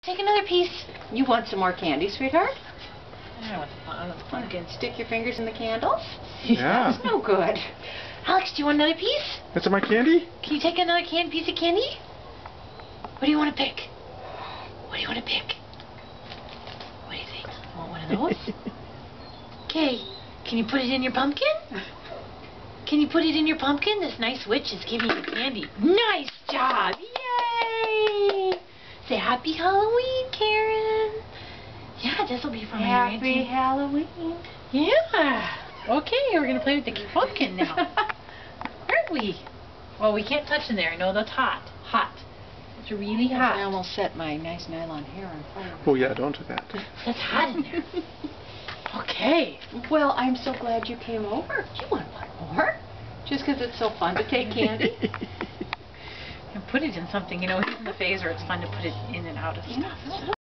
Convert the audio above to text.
Take another piece. You want some more candy, sweetheart? I want the pumpkin. Stick your fingers in the candles? Yeah. That's no good. Alex, do you want another piece? That's my candy? Can you take another piece of candy? What do you want to pick? What do you want to pick? What do you think? Want one of those? Okay. Can you put it in your pumpkin? Can you put it in your pumpkin? This nice witch is giving you candy. Nice job! Yay! Say Happy Halloween, Karen. Yeah, this will be from Happy Halloween. Yeah. Okay, we're going to play with the pumpkin now. Aren't we? Well, we can't touch in there. I know that's hot. Hot. It's really hot. I almost set my nice nylon hair on fire. Oh yeah, don't do that. That's hot in there. Okay. Well, I'm so glad you came over. Do you want one more? Just because it's so fun to take candy? And put it in something, you know, he's in the phaser, it's fun to put it in and out of stuff.